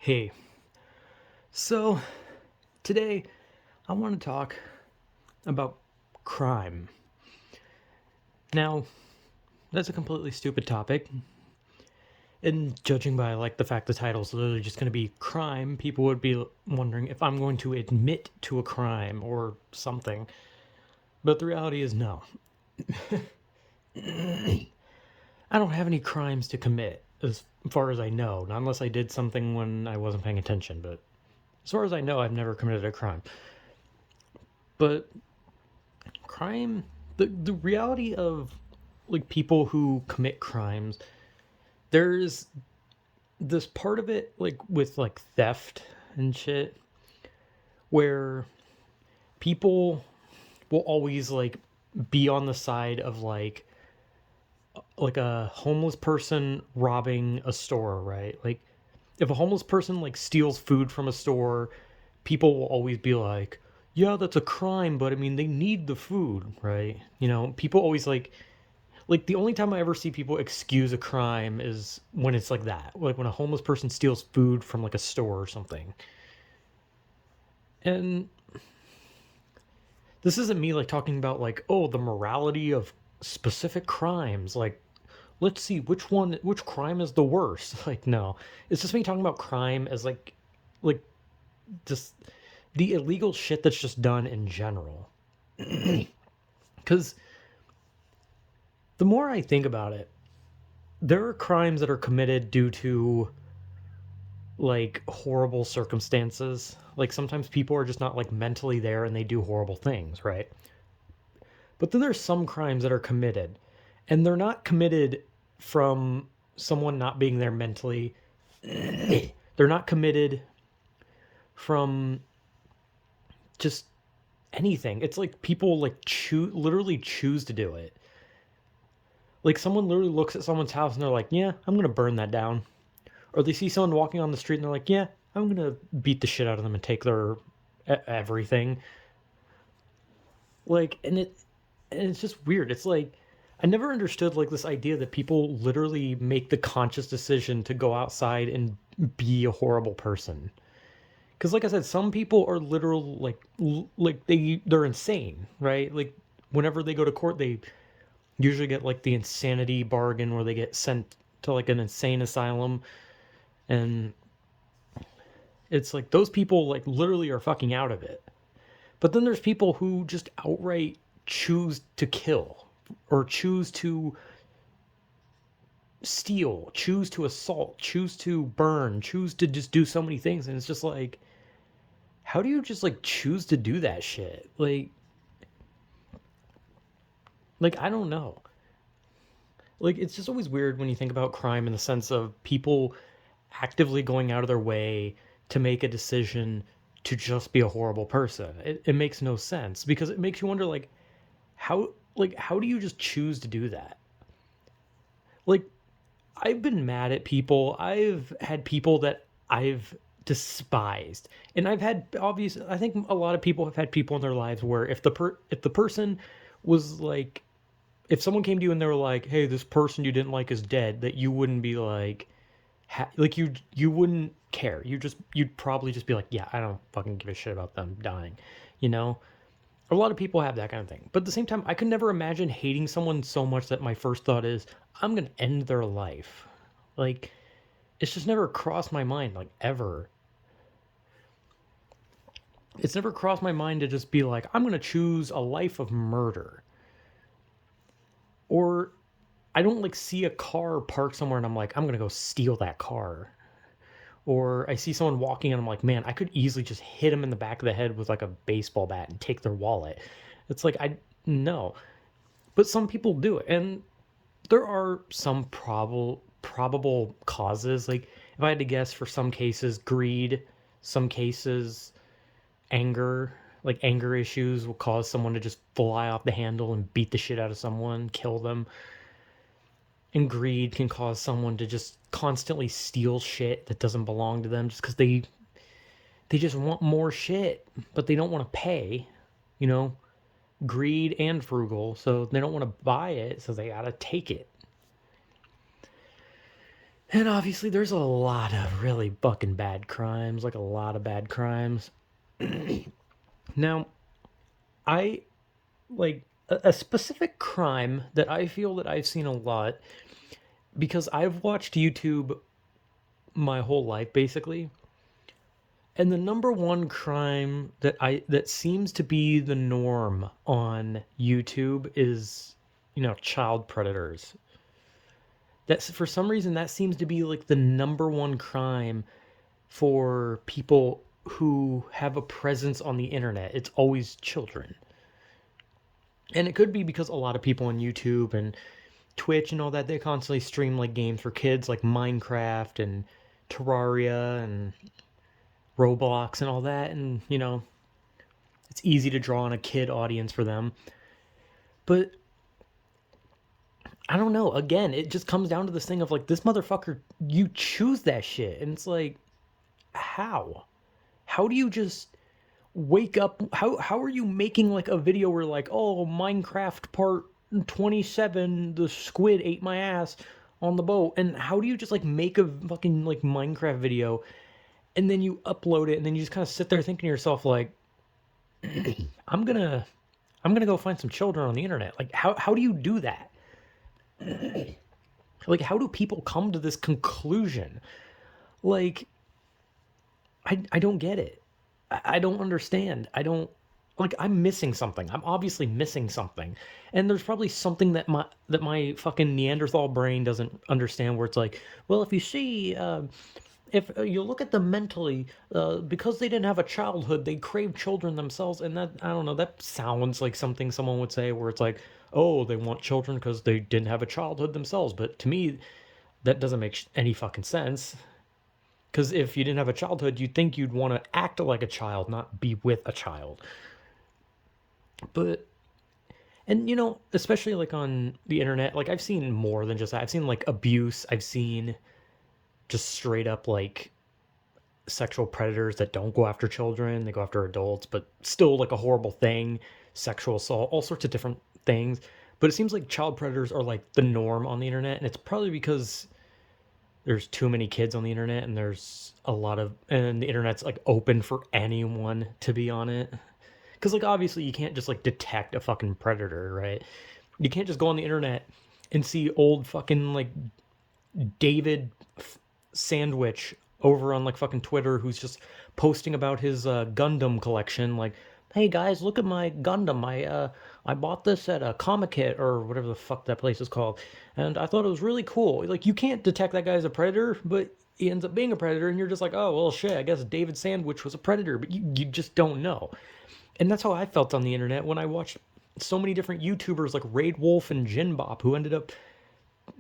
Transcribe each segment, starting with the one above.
Hey, so today I want to talk about crime. Now, that's a completely stupid topic, and judging by the fact the title's literally just going to be crime, people would be wondering if I'm going to admit to a crime or something. But the reality is no. I don't have any crimes to commit as far as I know, not unless I did something when I wasn't paying attention, but as far as I know, I've never committed a crime. But crime, the reality of people who commit crimes, there's this part of it with theft and shit where people will always be on the side of a homeless person robbing a store, right? Like if a homeless person steals food from a store, people will always be like, yeah, that's a crime, but I mean they need the food, right? People always the only time I ever see people excuse a crime is when it's like that, like when a homeless person steals food from a store or something. And this isn't me talking about oh, the morality of specific crimes, let's see which crime is the worst. Like, no, it's just me talking about crime as like just the illegal shit that's just done in general. Because the more I think about it, there are crimes that are committed due to horrible circumstances. Like sometimes people are just not mentally there and they do horrible things, right? But then there's some crimes that are committed and they're not committed from someone not being there mentally. They're not committed from just anything. It's like people literally choose to do it. Like someone literally looks at someone's house and they're like, "Yeah, I'm going to burn that down." Or they see someone walking on the street and they're like, "Yeah, I'm going to beat the shit out of them and take their everything." And it's just weird. It's like I never understood this idea that people literally make the conscious decision to go outside and be a horrible person. Because like I said, some people are literal they're insane, right? Like whenever they go to court, they usually get the insanity bargain where they get sent to an insane asylum, and it's like those people literally are fucking out of it. But then there's people who just outright choose to kill or choose to steal, choose to assault, choose to burn, choose to just do so many things, and it's just like, how do you just choose to do that shit? I don't know. It's just always weird when you think about crime in the sense of people actively going out of their way to make a decision to just be a horrible person. It makes no sense because it makes you wonder how do you just choose to do that? Like I've been mad at people. I've had people that I've despised. And I've had I think a lot of people have had people in their lives where if the person was if someone came to you and they were like, "Hey, this person you didn't like is dead," that you wouldn't be you wouldn't care. You'd probably just be like, "Yeah, I don't fucking give a shit about them dying." You know? A lot of people have that kind of thing. But at the same time, I could never imagine hating someone so much that my first thought is, I'm going to end their life. Like, it's just never crossed my mind, ever. It's never crossed my mind to just be like, I'm going to choose a life of murder. Or I don't see a car parked somewhere and I'm like, I'm going to go steal that car. Or I see someone walking and I'm like, man, I could easily just hit him in the back of the head with a baseball bat and take their wallet. It's like, no. But some people do it. And there are some probable causes. Like, if I had to guess, for some cases, greed, some cases, anger. Like, anger issues will cause someone to just fly off the handle and beat the shit out of someone, kill them. And greed can cause someone to just constantly steal shit that doesn't belong to them just because they just want more shit, but they don't want to pay, you know? Greed and frugal, so they don't want to buy it, so they gotta take it. And obviously, there's a lot of really fucking bad crimes, like a lot of bad crimes. Now, I like a specific crime that I feel that I've seen a lot because I've watched YouTube my whole life basically. And the number one crime that seems to be the norm on YouTube is, child predators. That's for some reason that seems to be like the number one crime for people who have a presence on the internet. It's always children. And it could be because a lot of people on YouTube and Twitch and all that, they constantly stream like games for kids like Minecraft and Terraria and Roblox and all that. And, it's easy to draw on a kid audience for them. But I don't know. Again, it just comes down to this thing of like, this motherfucker, you choose that shit. And it's like, how? How do you just wake up? How are you making like a video where like, oh, Minecraft part 27, the squid ate my ass on the boat? And how do you just like make a fucking like Minecraft video and then you upload it and then you just kind of sit there thinking to yourself like, I'm gonna go find some children on the internet. Like how do you do that? Like how do people come to this conclusion? Like I don't get it. I don't understand. I don't like I'm missing something. I'm obviously missing something. And there's probably something that my fucking Neanderthal brain doesn't understand where it's like, well, if you see if you look at them mentally, because they didn't have a childhood, they crave children themselves, and that I don't know. That sounds like something someone would say, where it's like, oh, they want children because they didn't have a childhood themselves. But to me, that doesn't make any fucking sense. Because if you didn't have a childhood, you'd think you'd want to act like a child, not be with a child. But and especially like on the internet, like I've seen more than just that. I've seen like abuse. I've seen just straight up like sexual predators that don't go after children, they go after adults, but still like a horrible thing, sexual assault, all sorts of different things. But it seems like child predators are like the norm on the internet, and it's probably because there's too many kids on the internet and and the internet's like open for anyone to be on it. Cuz like obviously you can't just like detect a fucking predator, right? You can't just go on the internet and see old fucking like David Sandwich over on like fucking Twitter who's just posting about his Gundam collection. Like, hey guys, look at my Gundam. I bought this at a Comic Kit or whatever the fuck that place is called, and I thought it was really cool. Like, you can't detect that guy as a predator, but he ends up being a predator, and you're just like, oh well, shit. I guess David Sandwich was a predator, but you just don't know. And that's how I felt on the internet when I watched so many different YouTubers like Raid Wolf and Jinbop who ended up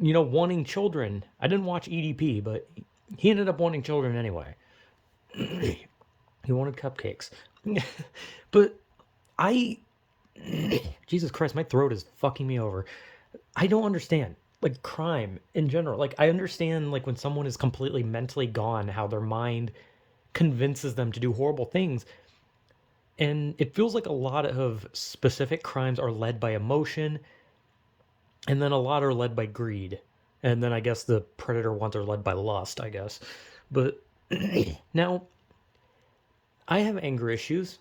wanting children. I didn't watch EDP, but he ended up wanting children anyway. He wanted cupcakes. But I, Jesus Christ, my throat is fucking me over. I don't understand like crime in general. Like I understand like when someone is completely mentally gone, how their mind convinces them to do horrible things. And it feels like a lot of specific crimes are led by emotion, and then a lot are led by greed. And then I guess the predator ones are led by lust, I guess. But now, I have anger issues.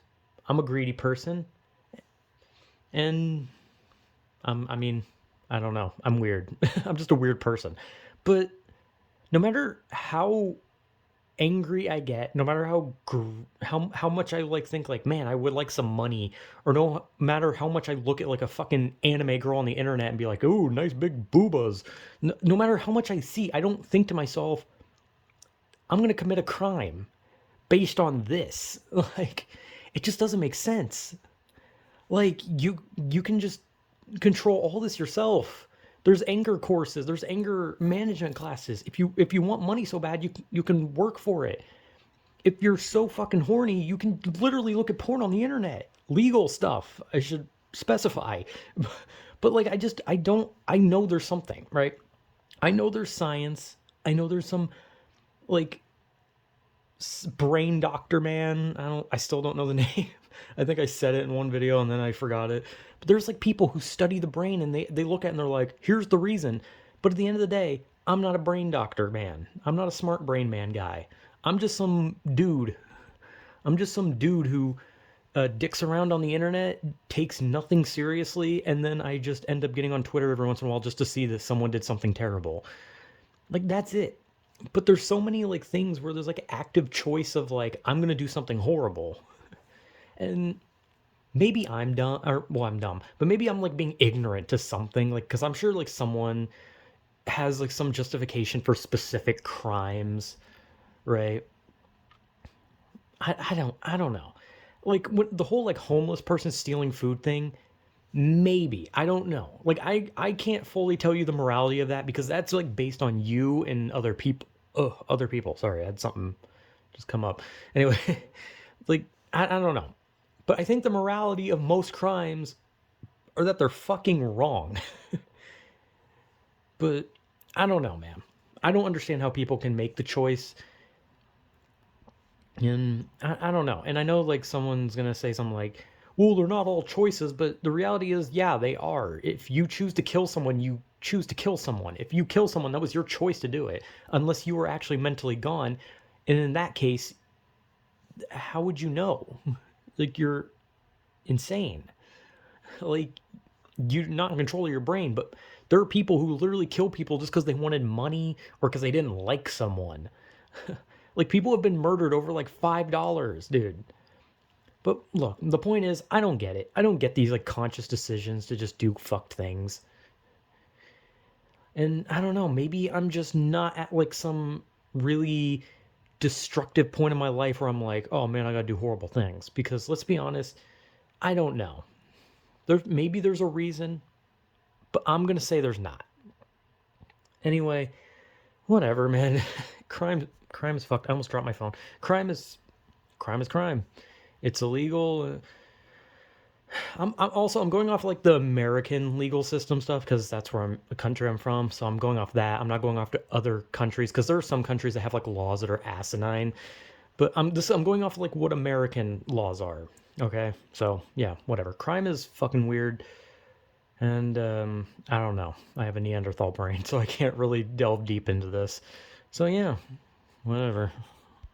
I'm a greedy person. And I mean, I don't know. I'm weird. I'm just a weird person. But no matter how angry I get, no matter how much I like think like, man, I would like some money, or no matter how much I look at like a fucking anime girl on the internet and be like, oh, nice big boobas. No matter how much I see, I don't think to myself, I'm gonna commit a crime based on this. Like, it just doesn't make sense. Like you can just control all this yourself. There's anger courses, there's anger management classes. If you want money so bad, you can work for it. If you're so fucking horny, you can literally look at porn on the internet. Legal stuff, I should specify. But like I know there's something, right? I know there's science. I know there's some like brain doctor man. I still don't know the name. I think I said it in one video and then I forgot it. But there's like people who study the brain and they look at it and they're like, here's the reason. But at the end of the day, I'm not a brain doctor man. I'm not a smart brain man guy. I'm just some dude. I'm just some dude who dicks around on the internet, takes nothing seriously, and then I just end up getting on Twitter every once in a while just to see that someone did something terrible. Like, that's it. But there's so many like things where there's like active choice of like I'm gonna do something horrible, and maybe I'm dumb, or well, I'm dumb, but maybe I'm like being ignorant to something, like because I'm sure like someone has like some justification for specific crimes, right? I don't know. Like when the whole like homeless person stealing food thing, maybe. I don't know. Like I can't fully tell you the morality of that because that's like based on you and other people. Other people. Sorry, I had something just come up. Anyway, like I don't know. But I think the morality of most crimes are that they're fucking wrong. But I don't know, man. I don't understand how people can make the choice. And I don't know. And I know like someone's going to say something like, well, they're not all choices, but the reality is, yeah, they are. If you choose to kill someone, you choose to kill someone. If you kill someone, that was your choice to do it, unless you were actually mentally gone. And in that case, how would you know? Like, you're insane. Like, you're not in control of your brain, but there are people who literally kill people just because they wanted money or because they didn't like someone. Like, people have been murdered over like $5, dude. But look, the point is, I don't get it. I don't get these like conscious decisions to just do fucked things. And I don't know, maybe I'm just not at like some really destructive point in my life where I'm like, oh man, I gotta do horrible things. Because let's be honest, I don't know. Maybe there's a reason, but I'm gonna say there's not. Anyway, whatever, man. crime is fucked. I almost dropped my phone. Crime is crime. It's illegal. I'm going off like the American legal system stuff because that's where the country I'm from. So I'm going off that. I'm not going off to other countries because there are some countries that have like laws that are asinine. But I'm going off like what American laws are. Okay, so yeah, whatever. Crime is fucking weird, and I don't know. I have a Neanderthal brain, so I can't really delve deep into this. So yeah, whatever.